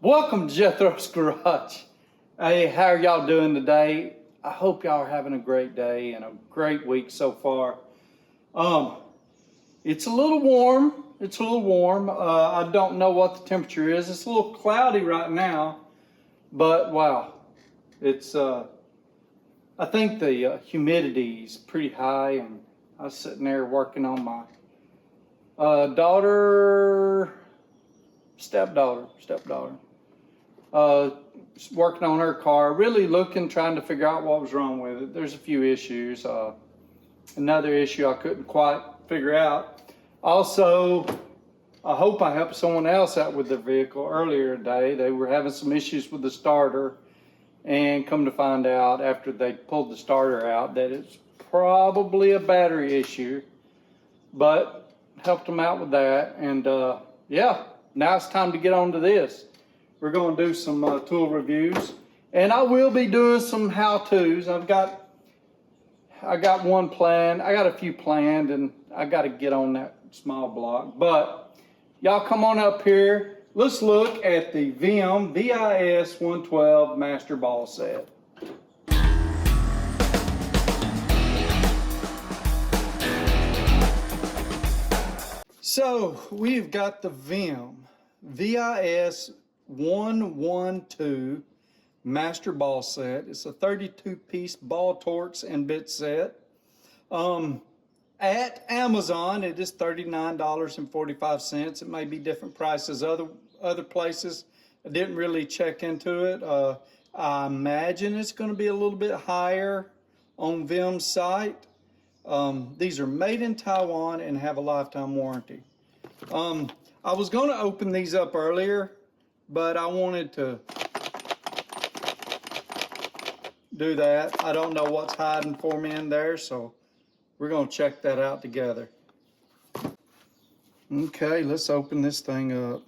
Welcome to Jethro's Garage. Hey, how are y'all doing today? I hope y'all are having a great day and a great week so far. It's a little warm. I don't know what the temperature is. It's a little cloudy right now, but wow, it's. I think the humidity is pretty high, and I was sitting there working on my stepdaughter. Working on her car, really trying to figure out what was wrong with it. There's a few issues. Another issue I couldn't quite figure out. Also, I hope I helped someone else out with their vehicle earlier today. They were having some issues with the starter, and come to find out after they pulled the starter out that it's probably a battery issue, but helped them out with that. And yeah, now it's time to get on to this. We're going to do some tool reviews, and I will be doing some how-tos. I got one planned. I got a few planned, and I got to get on that small block. But y'all come on up here. Let's look at the Vim VIS112 Master Ball Set. So we've got the Vim VIS112 Master Ball Set. It's a 32-piece ball torques and bit set. At Amazon, it is $39.45. It may be different prices other places. I didn't really check into it. I imagine it's going to be a little bit higher on Vim's site. These are made in Taiwan and have a lifetime warranty. I was going to open these up earlier, but I wanted to do that. I don't know what's hiding for me in there, so we're going to check that out together. Okay, let's open this thing up.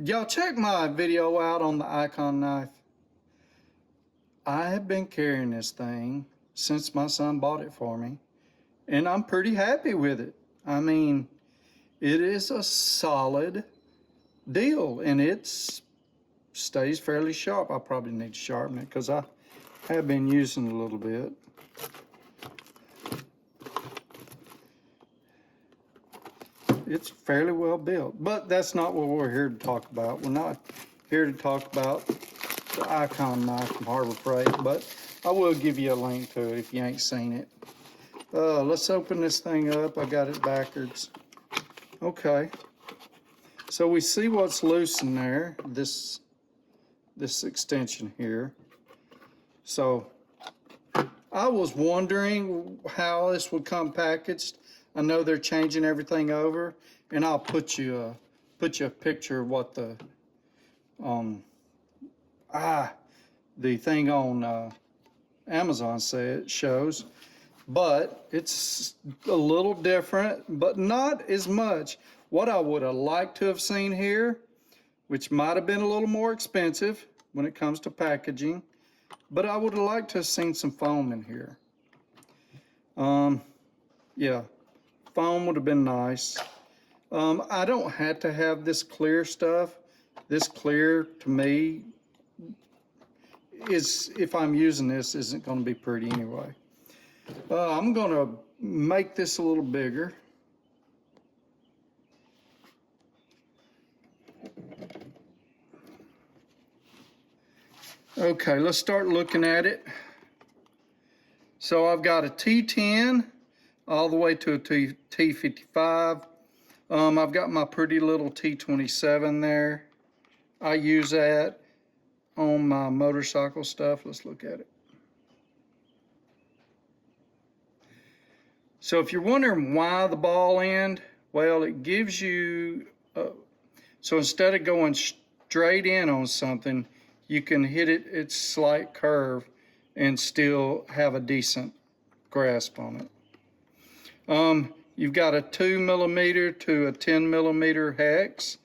Y'all check my video out on the Icon knife. I have been carrying this thing since my son bought it for me, and I'm pretty happy with it. I mean, it is a solid deal, and it stays fairly sharp. I probably need to sharpen it because I have been using it a little bit. It's fairly well built, but that's not what we're here to talk about. We're not here to talk about the Icon knife from Harbor Freight, but I will give you a link to it if you ain't seen it. Let's open this thing up. I got it backwards. Okay. So we see what's loose in there, this extension here. So I was wondering how this would come packaged. I know they're changing everything over, and I'll put you a picture of what the thing on Amazon shows. But it's a little different, but not as much. What I would have liked to have seen here, which might have been a little more expensive when it comes to packaging, but I would have liked to have seen some foam in here. Yeah, foam would have been nice. I don't have to have this clear stuff. This clear, to me, if I'm using this, isn't going to be pretty anyway. I'm going to make this a little bigger. Okay, let's start looking at it. So I've got a T10 all the way to a T55. I've got my pretty little T27 there. I use that on my motorcycle stuff. Let's look at it. So if you're wondering why the ball end, well, it gives you, so instead of going straight in on something, you can hit its slight curve and still have a decent grasp on it. You've got a 2mm to a 10mm hex,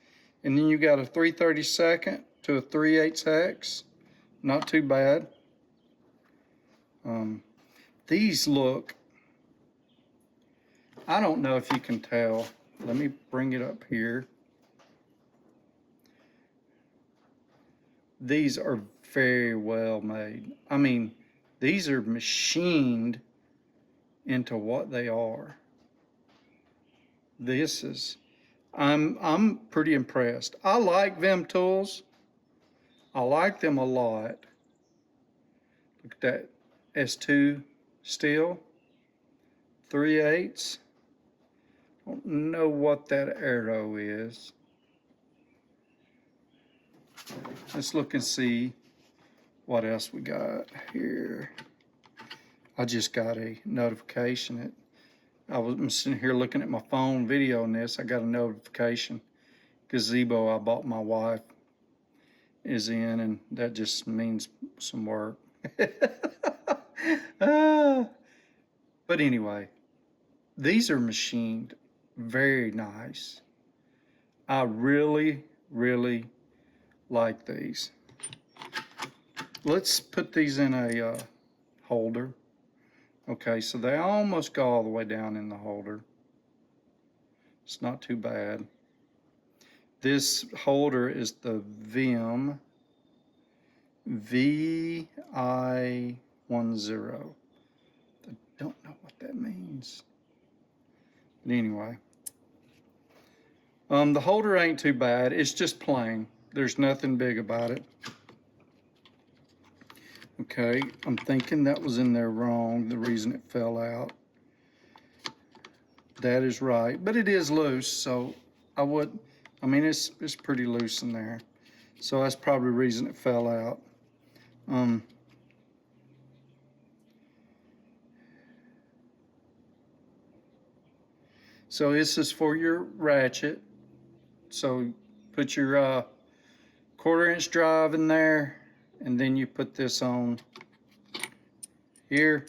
and then you've got a 3/32 to a 3/8 hex. Not too bad. These look, I don't know if you can tell. Let me bring it up here. these are very well made. I mean, these are machined into what they are. I'm pretty impressed. I like Vim Tools. I like them a lot. Look at that S2 steel, 3/8. Don't know what that arrow is. Let's look and see what else we got here. I just got a notification. I'm sitting here looking at my phone videoing this. I got a notification. Gazebo I bought my wife is in, and that just means some work. But anyway, these are machined very nice. I really, really like these. Let's put these in a holder. Okay, so they almost go all the way down in the holder. It's not too bad. This holder is the Vim VIS112. I don't know what that means. But anyway, the holder ain't too bad. It's just plain. There's nothing big about it. Okay, I'm thinking that was in there wrong, the reason it fell out. That is right, but it is loose, so I mean, it's pretty loose in there. So that's probably the reason it fell out. So this is for your ratchet. So put your 1/4-inch drive in there, and then you put this on here,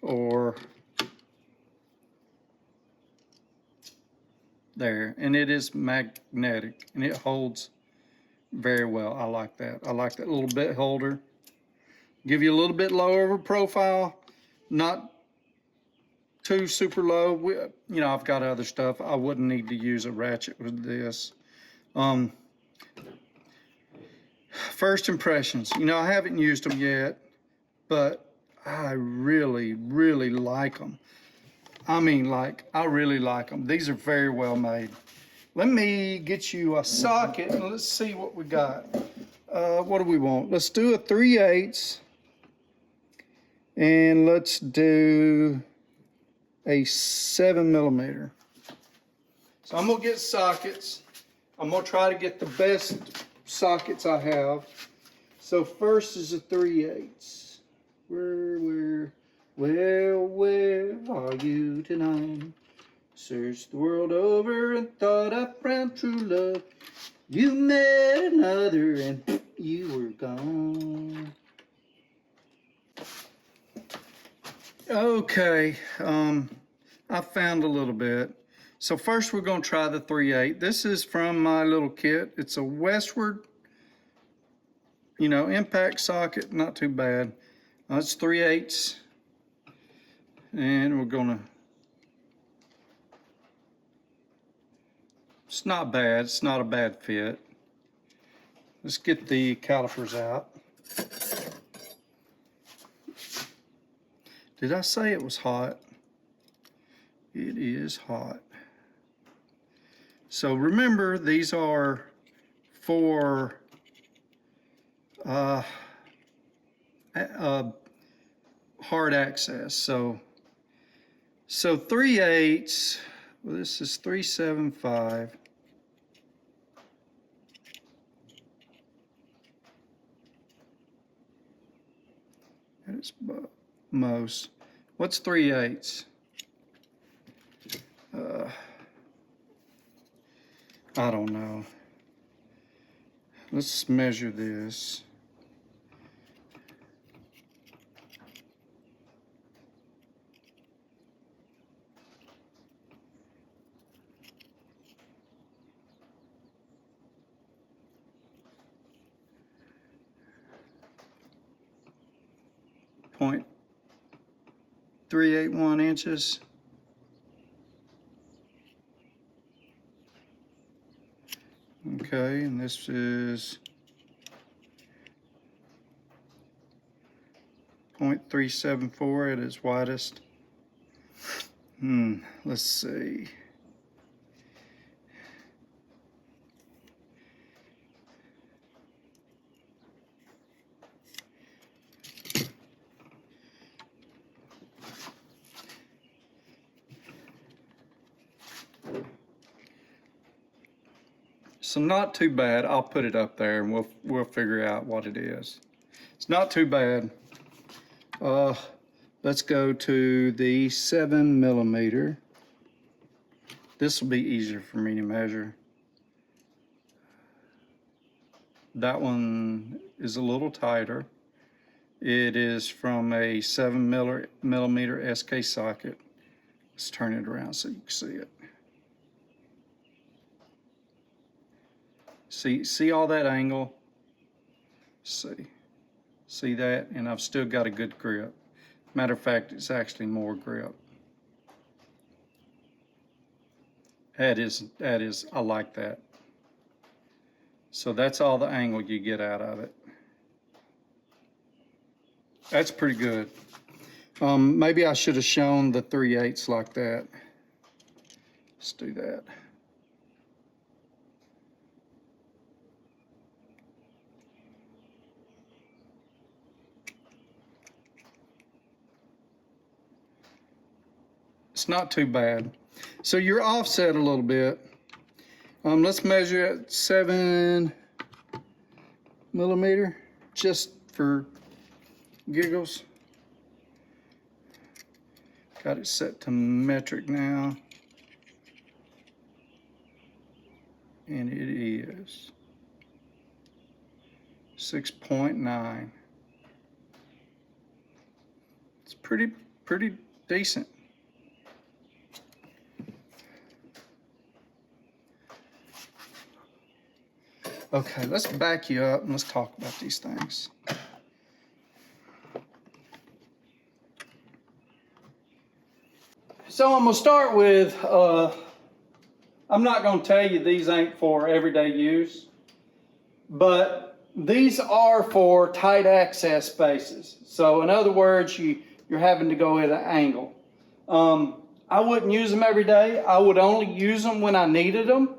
or there, and it is magnetic and it holds very well. I like that. I like that little bit holder. Give you a little bit lower of a profile, not too super low. You know, I've got other stuff. I wouldn't need to use a ratchet with this. First impressions. You know, I haven't used them yet, but I really, really like them. I mean, like, I really like them. These are very well made. Let me get you a socket and let's see what we got. What do we want? Let's do a 3/8, and let's do a 7mm. So I'm gonna get sockets. I'm gonna try to get the best sockets I have. So first is a 3/8. Where are you tonight? Searched the world over and thought I found true love. You met another and you were gone. Okay, I found a little bit. So first we're gonna try the 3/8. This is from my little kit. It's a westward, you know, impact socket, not too bad. It's 3/8, and we're gonna, it's not bad, it's not a bad fit. Let's get the calipers out. Did I say it was hot? It is hot. So remember, these are for hard access. So 3/8, well, this is 375. That is most. What's 3/8? I don't know. Let's measure this. .381 inches. Okay, and this is 0.374 at its widest. Let's see. So not too bad. I'll put it up there and we'll figure out what it is. It's not too bad. Let's go to the 7mm. This will be easier for me to measure. That one is a little tighter. It is from a 7mm SK socket. Let's turn it around so you can see it. See all that angle? See that? And I've still got a good grip. Matter of fact, it's actually more grip. That is, I like that. So that's all the angle you get out of it. That's pretty good. Maybe I should have shown the 3/8 like that. Let's do that. It's not too bad. So you're offset a little bit. Let's measure at 7mm, just for giggles. Got it set to metric now. And it is 6.9. It's pretty decent. Okay, let's back you up and let's talk about these things. So I'm gonna start with, I'm not gonna tell you these ain't for everyday use, but these are for tight access spaces. So in other words, you're having to go at an angle. I wouldn't use them every day. I would only use them when I needed them.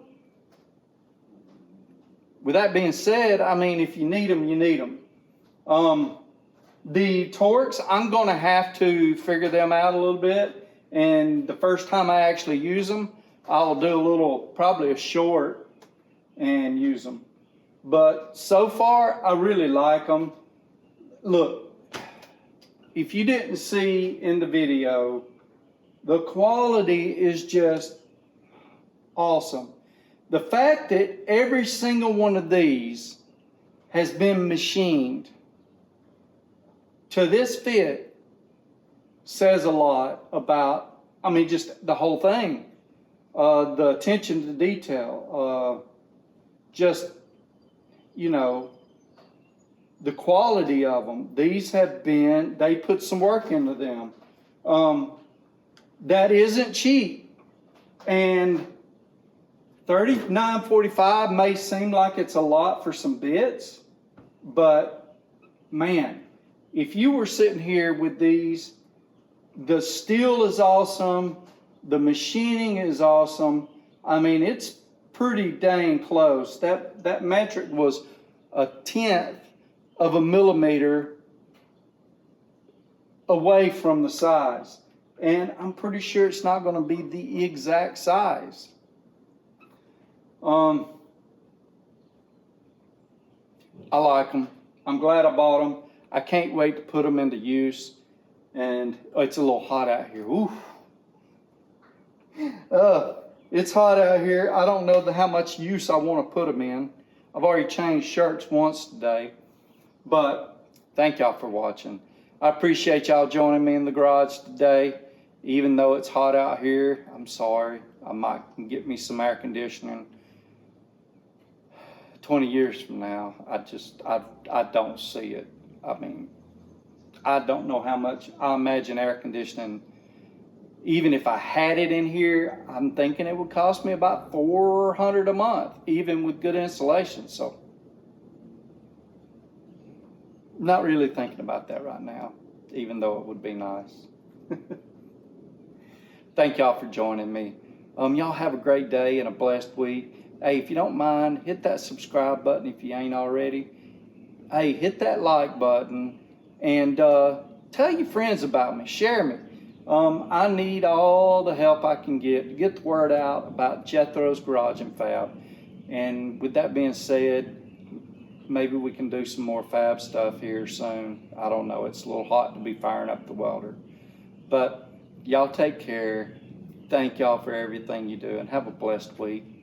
With that being said, I mean, if you need them, you need them. The torques, I'm gonna have to figure them out a little bit. And the first time I actually use them, I'll do probably a short and use them. But so far, I really like them. Look, if you didn't see in the video, the quality is just awesome. The fact that every single one of these has been machined to this fit says a lot about, I mean, just the whole thing. The attention to detail, just, you know, the quality of them. These have been, they put some work into them. That isn't cheap. And $39.45 may seem like it's a lot for some bits, but man, if you were sitting here with these, the steel is awesome, the machining is awesome. I mean, it's pretty dang close. That metric was 1/10 of a millimeter away from the size. And I'm pretty sure it's not going to be the exact size. I like them. I'm glad I bought them. I can't wait to put them into use. And it's a little hot out here. Oof. It's hot out here. I don't know how much use I want to put them in. I've already changed shirts once today. But thank y'all for watching. I appreciate y'all joining me in the garage today. Even though it's hot out here, I'm sorry. I might get me some air conditioning 20 years from now. I don't see it. I mean, I don't know how much. I imagine air conditioning Even if I had it in here, I'm thinking it would cost me about $400 a month, even with good installation. So not really thinking about that right now, even though it would be nice. Thank y'all for joining me. Y'all have a great day and a blessed week. Hey, if you don't mind, hit that subscribe button if you ain't already. Hey, hit that like button and tell your friends about me. Share me. I need all the help I can get to get the word out about Jethro's Garage and Fab. And with that being said, maybe we can do some more fab stuff here soon. I don't know. It's a little hot to be firing up the welder. But y'all take care. Thank y'all for everything you do and have a blessed week.